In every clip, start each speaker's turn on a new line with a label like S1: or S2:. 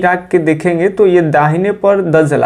S1: Iraq के देखेंगे तो ये दाहिने पर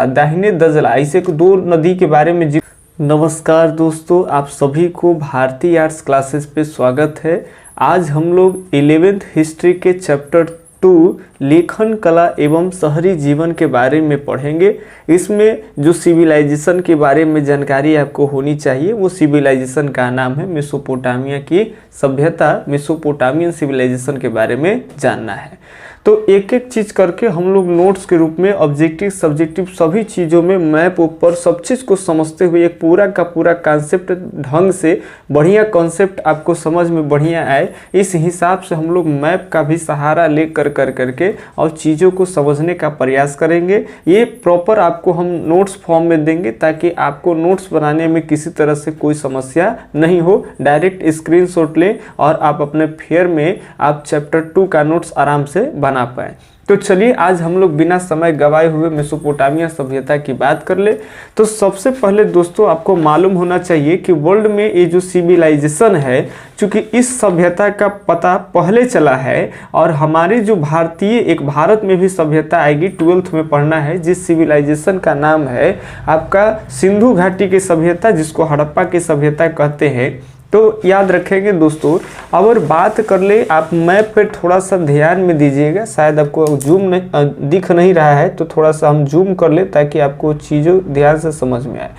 S1: दाहिने दजला ऐसे दो नदी के बारे में नमस्कार दोस्तों, आप सभी को भारतीय आर्ट्स क्लासेस पे स्वागत है। आज हम लोग 11th हिस्ट्री के चैप्टर 2 लेखन कला एवं शहरी जीवन के बारे में पढ़ेंगे। इसमें जो सिविलाइजेशन के बारे में जानकारी आपको होनी चाहिए, वो सिविलाइजेशन का नाम है मेसोपोटामिया की सभ्यता। मेसोपोटामियन सिविलाइजेशन के बारे में जानना है तो एक एक चीज़ करके हम लोग नोट्स के रूप में ऑब्जेक्टिव सब्जेक्टिव सभी चीज़ों में मैप ऊपर सब चीज़ को समझते हुए एक पूरा का पूरा कॉन्सेप्ट ढंग से बढ़िया कॉन्सेप्ट आपको समझ में बढ़िया आए, इस हिसाब से हम लोग मैप का भी सहारा ले करके और चीज़ों को समझने का प्रयास करेंगे। ये प्रॉपर आपको हम नोट्स फॉर्म में देंगे ताकि आपको नोट्स बनाने में किसी तरह से कोई समस्या नहीं हो। डायरेक्ट स्क्रीनशॉट लें और आप अपने फेयर में आप चैप्टर 2 का नोट्स आराम से बना पाए। तो चलिए आज हम लोग बिना समय गवाए हुए मेसोपोटामिया सभ्यता की बात कर ले। तो सबसे पहले दोस्तों आपको मालूम होना चाहिए कि वर्ल्ड में ये जो सिविलाइजेशन है, चूंकि इस सभ्यता का पता पहले चला है और हमारे जो भारतीय एक भारत में भी सभ्यता आएगी, 12th में पढ़ना है, जिस सिविलाइजेशन का नाम है आपका सिंधु घाटी की सभ्यता, जिसको हड़प्पा की सभ्यता कहते हैं। तो याद रखेंगे दोस्तों। अगर बात कर ले, आप मैप पे थोड़ा सा ध्यान में दीजिएगा, शायद आपको जूम दिख नहीं रहा है तो थोड़ा सा हम जूम कर ले ताकि आपको चीज़ों ध्यान से समझ में आए।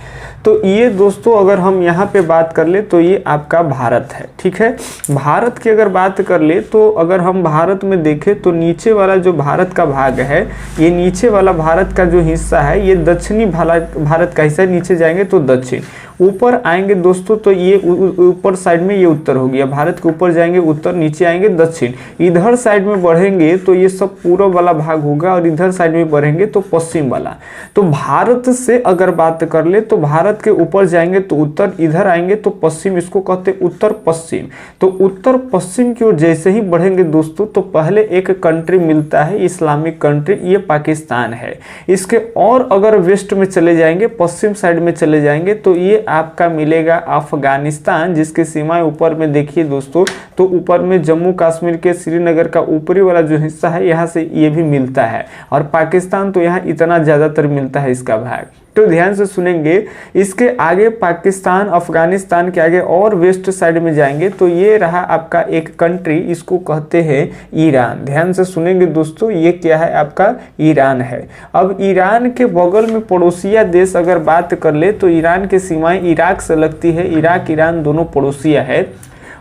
S1: तो ये दोस्तों अगर हम यहाँ पे बात कर ले तो ये आपका भारत है, ठीक है। भारत की अगर बात कर ले तो अगर हम भारत में देखें तो नीचे वाला जो भारत का भाग है, ये नीचे वाला भारत का जो हिस्सा है ये दक्षिणी भारत का हिस्सा है। नीचे जाएंगे तो दक्षिण, ऊपर आएंगे दोस्तों तो ये ऊपर साइड में ये उत्तर हो गया। भारत के ऊपर जाएंगे उत्तर, नीचे आएंगे दक्षिण। इधर साइड में बढ़ेंगे तो ये सब पूर्व वाला भाग होगा और इधर साइड में बढ़ेंगे तो पश्चिम वाला। तो भारत से अगर बात कर ले तो भारत के ऊपर जाएंगे तो उत्तर, इधर आएंगे तो पश्चिम, इसको कहते उत्तर पश्चिम। तो उत्तर पश्चिम की ओर जैसे ही बढ़ेंगे दोस्तों तो पहले एक कंट्री मिलता है, इस्लामिक कंट्री, ये पाकिस्तान है। इसके और अगर वेस्ट में चले जाएंगे, पश्चिम साइड में चले जाएंगे तो ये आपका मिलेगा अफगानिस्तान, जिसके सीमाएं ऊपर में देखिए दोस्तों, तो ऊपर में जम्मू कश्मीर के श्रीनगर का ऊपरी वाला जो हिस्सा है यहाँ से ये भी मिलता है। और पाकिस्तान तो यहाँ इतना ज़्यादातर मिलता है इसका भाग। तो ध्यान से सुनेंगे, इसके आगे पाकिस्तान अफगानिस्तान के आगे और वेस्ट साइड में जाएंगे तो ये रहा आपका एक कंट्री, इसको कहते हैं ईरान। ध्यान से सुनेंगे दोस्तों, ये क्या है आपका ईरान है। अब ईरान के बगल में पड़ोसिया देश अगर बात कर ले तो ईरान की सीमाएं इराक से लगती है। इराक ईरान दोनों पड़ोसिया है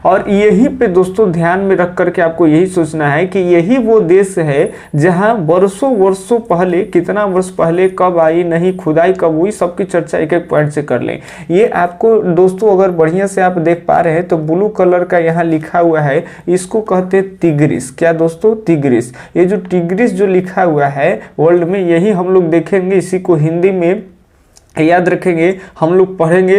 S1: और यहीं पे दोस्तों ध्यान में रख करके आपको यही सोचना है कि यही वो देश है जहां वर्षों पहले, कितना वर्ष पहले कब आई, नहीं खुदाई कब हुई, सबकी चर्चा एक एक पॉइंट से कर लें। ये आपको दोस्तों अगर बढ़िया से आप देख पा रहे हैं तो ब्लू कलर का यहाँ लिखा हुआ है, इसको कहते हैं तिग्रिस। क्या दोस्तों? तिग्रिस। ये जो तिग्रिस जो लिखा हुआ है वर्ल्ड में, यही हम लोग देखेंगे। इसी को हिंदी में याद रखेंगे, हम लोग पढ़ेंगे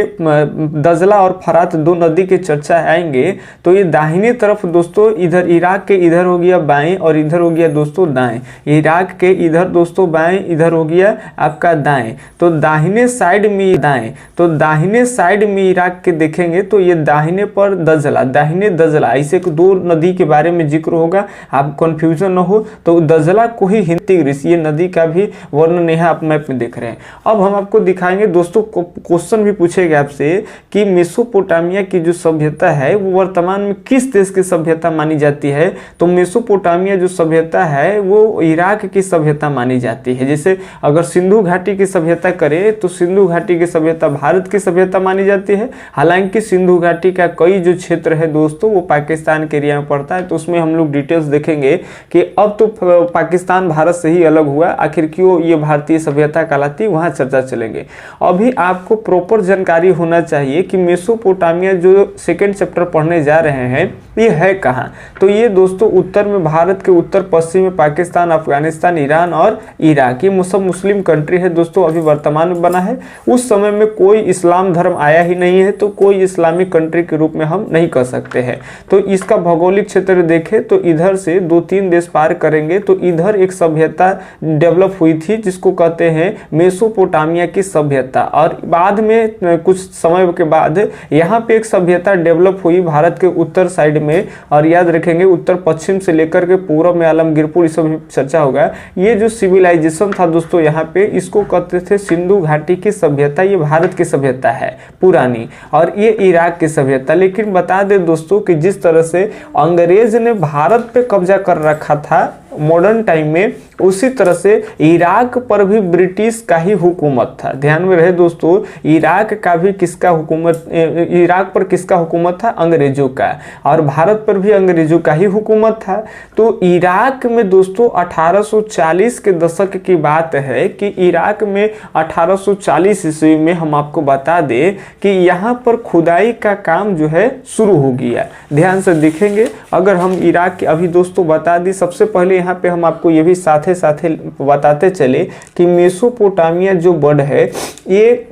S1: दजला और फरात दो नदी के चर्चा आएंगे तो ये दाहिने तरफ दोस्तों, इधर इराक के इधर हो गया बाएं और इधर हो गया दोस्तों दाएं। इराक के इधर दोस्तों बाएं, इधर हो गया आपका दाएं। तो दाहिने साइड में दाएं, तो दाहिने साइड में इराक के देखेंगे तो ये दाहिने पर दजला, दाहिने दजला, ऐसे दो नदी के बारे में जिक्र होगा, आप कंफ्यूजन न हो। तो दजला को ही तिग्रिस, ये नदी का भी वर्णन यहाँ आप मैप में देख रहे हैं। अब हम आपको दिखाएंगे दोस्तों, क्वेश्चन भी पूछेगा आपसे कि मेसोपोटामिया की जो सभ्यता है वो वर्तमान में किस देश की सभ्यता मानी जाती है। तो मेसोपोटामिया जो सभ्यता है वो इराक की सभ्यता मानी जाती है। जैसे अगर सिंधु घाटी की सभ्यता करे तो सिंधु घाटी की सभ्यता भारत की सभ्यता मानी जाती है। हालांकि सिंधु घाटी का कई जो क्षेत्र है दोस्तों वो पाकिस्तान के एरिया में पड़ता है, तो उसमें हम लोग डिटेल्स देखेंगे कि अब तो पाकिस्तान भारत से ही अलग हुआ, आखिर क्यों ये भारतीय सभ्यता कहलाती है, वहां चर्चा चलेंगे। अभी आपको प्रॉपर जानकारी होना चाहिए कि मेसोपोटामिया जो सेकंड चैप्टर पढ़ने जा रहे हैं ये है कहाँ। तो ये दोस्तों उत्तर में भारत के उत्तर पश्चिम में पाकिस्तान, अफगानिस्तान, ईरान और इराक, ये सब मुस्लिम कंट्री है दोस्तों, अभी वर्तमान में बना है। उस समय में कोई इस्लाम धर्म आया ही नहीं है, तो कोई इस्लामिक कंट्री के रूप में हम नहीं कह सकते हैं। तो इसका भौगोलिक क्षेत्र देखें तो इधर से 2-3 देश पार करेंगे तो इधर एक सभ्यता डेवलप हुई थी जिसको कहते हैं मेसोपोटामिया की सभ्यता, और बाद में कुछ समय के बाद यहाँ पे एक सभ्यता डेवलप हुई भारत के उत्तर साइड में, और याद रखेंगे उत्तर पश्चिम से लेकर के पूर्व में आलमगीरपुर, इस सब चर्चा होगा। ये जो सिविलाइजेशन था दोस्तों यहाँ पे, इसको कहते थे सिंधु घाटी की सभ्यता। ये भारत की सभ्यता है पुरानी, और ये इराक की सभ्यता। लेकिन बता दें दोस्तों कि जिस तरह से अंग्रेज ने भारत पे कब्जा कर रखा था मॉडर्न टाइम में, उसी तरह से इराक पर भी ब्रिटिश का ही हुकूमत था। ध्यान में रहे दोस्तों, इराक का भी किसका हुकूमत, इराक पर किसका हुकूमत था? अंग्रेजों का। और भारत पर भी अंग्रेजों का ही हुकूमत था। तो इराक में दोस्तों 1840 के दशक की बात है कि इराक में 1840 ईस्वी में हम आपको बता दें कि यहाँ पर खुदाई का काम जो है शुरू हो गया। ध्यान से देखेंगे, अगर हम इराक के अभी दोस्तों बता दी, सबसे पहले यहाँ पे हम आपको ये भी साथे साथे बताते चले कि मेसोपोटामिया जो वर्ड है, ये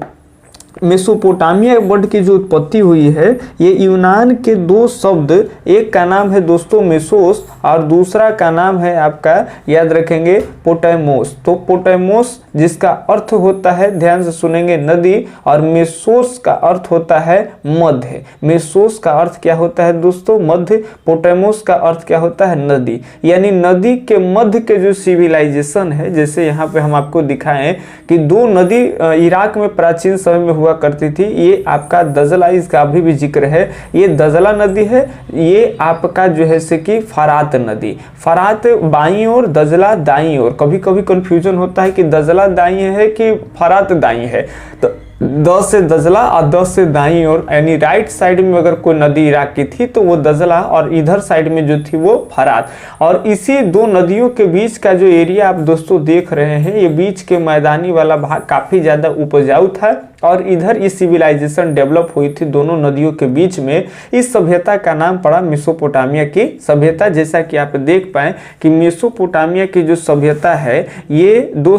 S1: मेसोपोटामिया वर्ड की जो उत्पत्ति हुई है, ये यूनान के दो शब्द, एक का नाम है दोस्तों मेसोस और दूसरा का नाम है आपका, याद रखेंगे, पोटैमोस। तो पोटैमोस जिसका अर्थ होता है, ध्यान से सुनेंगे, नदी, और मेसोस का अर्थ होता है मध्य। मेसोस का अर्थ क्या होता है दोस्तों? मध्य। पोटैमोस का अर्थ क्या होता है? नदी। यानी नदी के मध्य के जो सिविलाइजेशन है, जैसे यहाँ पे हम आपको दिखाएं कि दो नदी इराक में प्राचीन समय में हुआ करती थी। ये आपका दजला, इसका अभी भी जिक्र है, ये दजला नदी है। ये आपका जो है से कि फरात नदी, फरात बाईं ओर, दजला दाईं ओर। कभी कभी कंफ्यूजन होता है कि दजला दाईं है कि फरात दाईं है। तो द से दजला और द से दाईं ओर, यानी राइट साइड में अगर कोई नदी इराक की थी तो वो दजला, और इधर साइड में जो थी वो फरात। और इसी दो नदियों के बीच का जो एरिया आप दोस्तों देख रहे हैं, ये बीच के मैदानी वाला भाग काफी ज्यादा उपजाऊ था, और इधर ये सिविलाइजेशन डेवलप हुई थी दोनों नदियों के बीच में। इस सभ्यता का नाम पड़ा मेसोपोटामिया की सभ्यता। जैसा कि आप देख पाए कि मेसोपोटामिया की जो सभ्यता है, ये दो,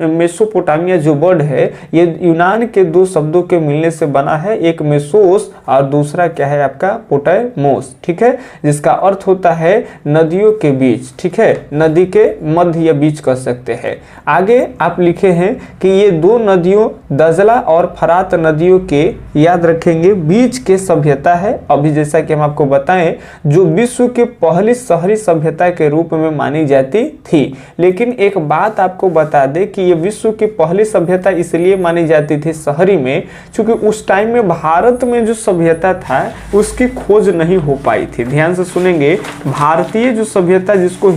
S1: मेसोपोटामिया जो वर्ड है, ये यूनान के दो शब्दों के मिलने से बना है, एक मेसोस और दूसरा क्या है आपका? पोटैमोस। ठीक है, जिसका अर्थ होता है नदियों के बीच। ठीक है, नदी के मध्य या बीच कह सकते हैं। आगे आप लिखे हैं कि ये दो नदियों दजला और फरात नदियों के, याद रखेंगे, बीच के सभ्यता है। अभी जैसा कि हम आपको बताएं, जो विश्व के पहली शहरी सभ्यता के रूप में मानी जाती थी। लेकिन एक बात आपको बता दें कि ये विश्व की पहली सभ्यता इसलिए मानी जाती थी शहरी में, क्योंकि उस टाइम में भारत में जो सभ्यता था उसकी खोज नहीं हो पाई थी। ध्यान से सुनेंगे, भारतीय जो सभ्यता, जिसको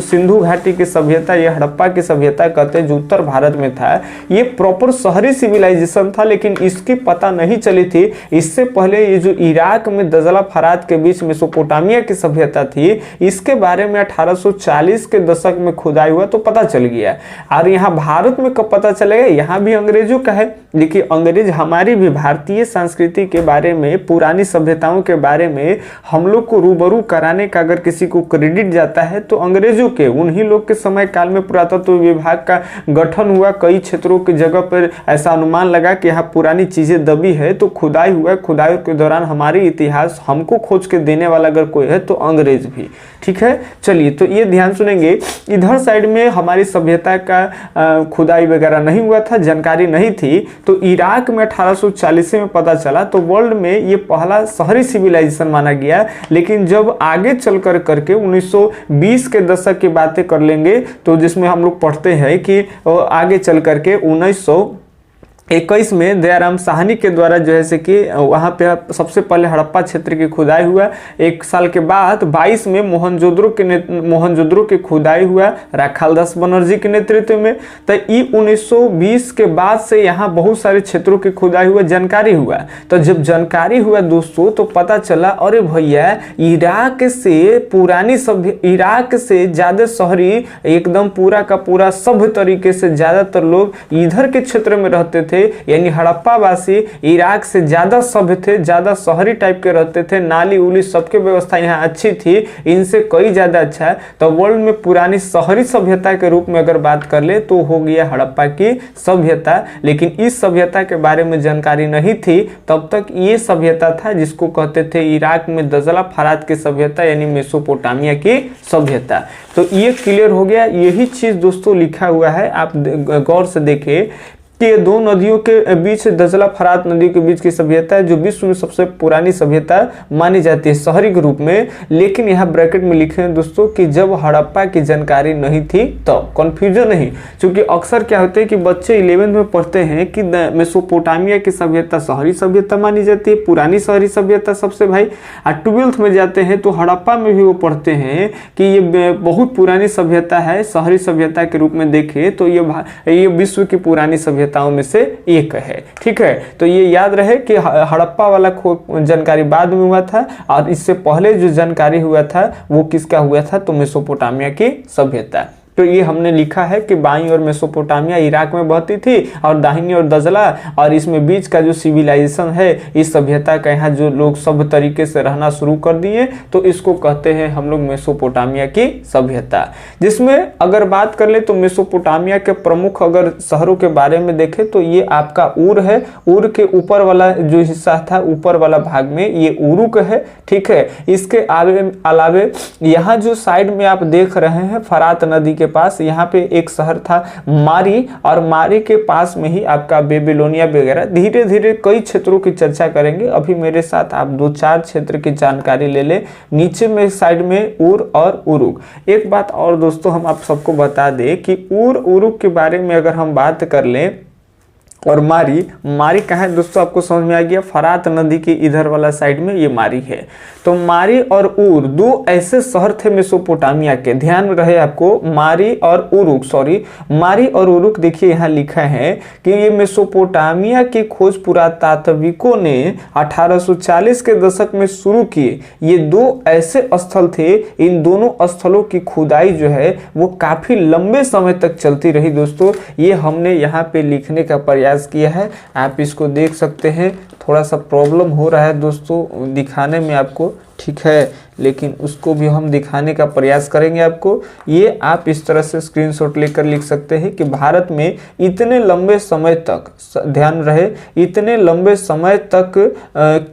S1: सिंधु घाटी की सभ्यता या हड़प्पा की सभ्यता कहते हैं, जो उत्तर भारत में था, ये प्रॉपर शहरी सिविलाइजेशन था, लेकिन इसकी पता नहीं चली थी। इससे पहले ये जो इराक में दजला फरात के बीच मेसोपोटामिया की सभ्यता थी, इसके बारे में 1840 के दशक में खुदाई हुआ तो पता चल गया। और यहाँ भारत में कब पता चलेगा? यहाँ भी अंग्रेजों का है। देखिए, अंग्रेज हमारी भी भारतीय संस्कृति के बारे में, पुरानी सभ्यताओं के बारे में हम लोग को रूबरू कराने का अगर किसी को क्रेडिट जाता है तो अंग्रेजों के, उन्हीं लोग के समय काल में पुरातत्व विभाग का गठन हुआ। कई क्षेत्रों की जगह पर ऐसा अनुमान लगा कि यहाँ पुरानी चीजें दबी है, तो खुदाई हुआ। खुदाई के दौरान हमारी इतिहास हमको खोज के देने वाला अगर कोई है तो अंग्रेज भी। ठीक है, चलिए, तो ये ध्यान सुनेंगे, इधर साइड में हमारी सभ्यता का खुदाई वगैरह नहीं हुआ था, जानकारी नहीं थी। तो इराक में 1840 में पता चला, तो वर्ल्ड में ये पहला शहरी सिविलाइजेशन माना गया। लेकिन जब आगे चल कर करके 1920 के दशक की बातें कर लेंगे, तो जिसमें हम लोग पढ़ते हैं कि आगे चल करके 1921 में दयाराम साहनी के द्वारा जो है से कि वहाँ पे सबसे पहले हड़प्पा क्षेत्र की खुदाई हुआ। एक साल के बाद 22 में मोहनजोदड़ो की खुदाई हुआ राखालदास बनर्जी के नेतृत्व में। तो ये 1920 के बाद से यहाँ बहुत सारे क्षेत्रों की खुदाई हुआ, जानकारी हुआ। तो जब जानकारी हुआ दोस्तों, तो पता चला, अरे भैया, इराक से पुरानी सभ्य, इराक से ज्यादा शहरी, एकदम पूरा का पूरा सभ्य तरीके से ज्यादातर लोग इधर के क्षेत्र में रहते थे। यानी हड़प्पा वासी इराक से ज्यादा सभ्य थे, ज्यादा शहरी टाइप के रहते थे, नाली उली सबके व्यवस्था यहाँ अच्छी थी, इनसे कई ज्यादा अच्छा है। तो वर्ल्ड में पुरानी शहरी सभ्यता के रूप में अगर बात कर ले तो हो गया हड़प्पा की सभ्यता। लेकिन इस सभ्यता के बारे में जानकारी नहीं थी तब तक। ये सभ्यता था जिसको कहते थे इराक में दजला फरात की सभ्यता, यानी मेसोपोटामिया की सभ्यता। तो ये क्लियर हो गया। यही चीज दोस्तों लिखा हुआ है, आप गौर से देखें कि ये दो नदियों के बीच, दजला फरात नदियों के बीच की सभ्यता है जो विश्व में सबसे पुरानी सभ्यता मानी जाती है शहरी के रूप में। लेकिन यहाँ ब्रैकेट में लिखे हैं दोस्तों कि जब हड़प्पा की जानकारी नहीं थी तब, कंफ्यूजन नहीं, क्योंकि अक्सर क्या होते हैं कि बच्चे 11th में पढ़ते हैं कि मेसोपोटामिया की सभ्यता शहरी सभ्यता मानी जाती है, पुरानी शहरी सभ्यता सबसे भाई। और 12th में जाते हैं तो हड़प्पा में भी वो पढ़ते हैं कि ये बहुत पुरानी सभ्यता है, शहरी सभ्यता के रूप में देखे तो ये विश्व की पुरानी सभ्यताओं में से एक है। ठीक है, तो ये याद रहे कि हड़प्पा वाला जानकारी बाद में हुआ था और इससे पहले जो जानकारी हुआ था वो किसका हुआ था, तो मेसोपोटामिया की सभ्यता। तो ये हमने लिखा है कि बाईं ओर मेसोपोटामिया इराक में बहती थी और दाहिनी ओर दजला, और इसमें बीच का जो सिविलाइजेशन है इस सभ्यता का यहाँ जो लोग सब तरीके से रहना शुरू कर दिए तो इसको कहते हैं हम लोग मेसोपोटामिया की सभ्यता। जिसमें अगर बात कर ले तो मेसोपोटामिया के प्रमुख अगर शहरों के बारे में देखें तो ये आपका ऊर है, ऊर के ऊपर वाला जो हिस्सा था ऊपर वाला भाग में ये उरुक है। ठीक है, इसके अलावे यहाँ जो साइड में आप देख रहे हैं फरात नदी के पास, यहाँ पे एक शहर था मारी, और मारी के पास में ही आपका बेबीलोनिया वगैरह। धीरे धीरे कई क्षेत्रों की चर्चा करेंगे, अभी मेरे साथ आप 2-4 क्षेत्र की जानकारी ले ले। नीचे में साइड में ऊर और उरुक। एक बात और दोस्तों हम आप सबको बता दें कि ऊर उरुक के बारे में अगर हम बात कर लें, और मारी कहाँ है दोस्तों, आपको समझ में आ गया, फरात नदी के इधर वाला साइड में ये मारी है। तो मारी और ऊर दो ऐसे शहर थे मेसोपोटामिया के, ध्यान रहे आपको, मारी और उरुक देखिए यहाँ लिखा है कि ये मेसोपोटामिया की खोज पुरातात्विकों ने 1840 के दशक में शुरू किए। ये दो ऐसे स्थल थे, इन दोनों स्थलों की खुदाई जो है वो काफी लंबे समय तक चलती रही दोस्तों। ये हमने यहाँ पे लिखने का प्रयास किया है, आप इसको देख सकते हैं। थोड़ा सा प्रॉब्लम हो रहा है दोस्तों दिखाने में आपको, ठीक है, लेकिन उसको भी हम दिखाने का प्रयास करेंगे आपको। ये आप इस तरह से स्क्रीनशॉट लेकर लिख सकते हैं कि भारत में इतने लंबे समय तक, ध्यान रहे, इतने लंबे समय तक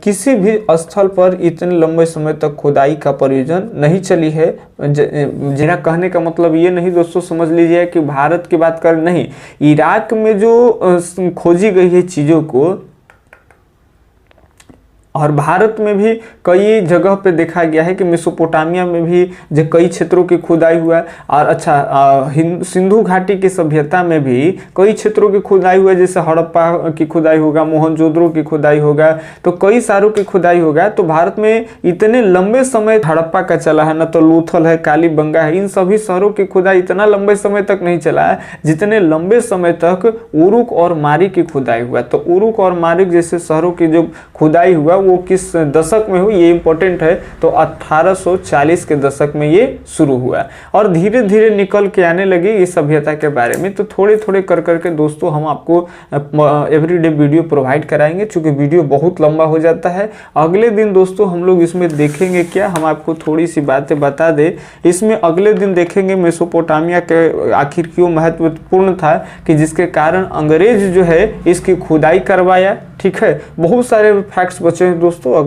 S1: किसी भी स्थल पर इतने लंबे समय तक खुदाई का प्रयोजन नहीं चली है। जरा कहने का मतलब ये नहीं दोस्तों समझ लीजिए कि भारत की बात कर, नहीं, इराक में जो खोजी गई है चीज़ों को, और भारत में भी कई जगह पे देखा गया है कि मेसोपोटामिया में भी जो कई क्षेत्रों की खुदाई हुआ, और अच्छा सिंधु घाटी की सभ्यता में भी कई क्षेत्रों की खुदाई हुआ, जैसे हड़प्पा की खुदाई होगा, मोहनजोदड़ो की खुदाई होगा, तो कई सारों की खुदाई होगा। तो भारत में इतने लंबे समय हड़प्पा का चला है ना, तो लूथल है, कालीबंगा है, इन सभी शहरों की खुदाई इतना लंबे समय तक नहीं चला है जितने लंबे समय तक उरुक और मारी की खुदाई हुआ। तो उरुक और मारी जैसे शहरों की जो खुदाई हुआ वो किस दशक में हुई, ये इंपॉर्टेंट है, तो 1840 के दशक में ये शुरू हुआ और धीरे धीरे निकल के आने लगी इस सभ्यता के बारे में। तो थोड़े थोड़े कर करके दोस्तों हम आपको एवरीडे वीडियो प्रोवाइड कराएंगे, चूंकि वीडियो बहुत लंबा हो जाता है। अगले दिन दोस्तों हम लोग इसमें देखेंगे क्या, हम आपको थोड़ी सी बातें बता दें। इसमें अगले दिन देखेंगे मेसोपोटामिया के आखिर क्यों महत्वपूर्ण था, कि जिसके कारण अंग्रेज जो है इसकी खुदाई करवाया। ठीक है, बहुत सारे फैक्ट्स बचे हैं दोस्तों, अगले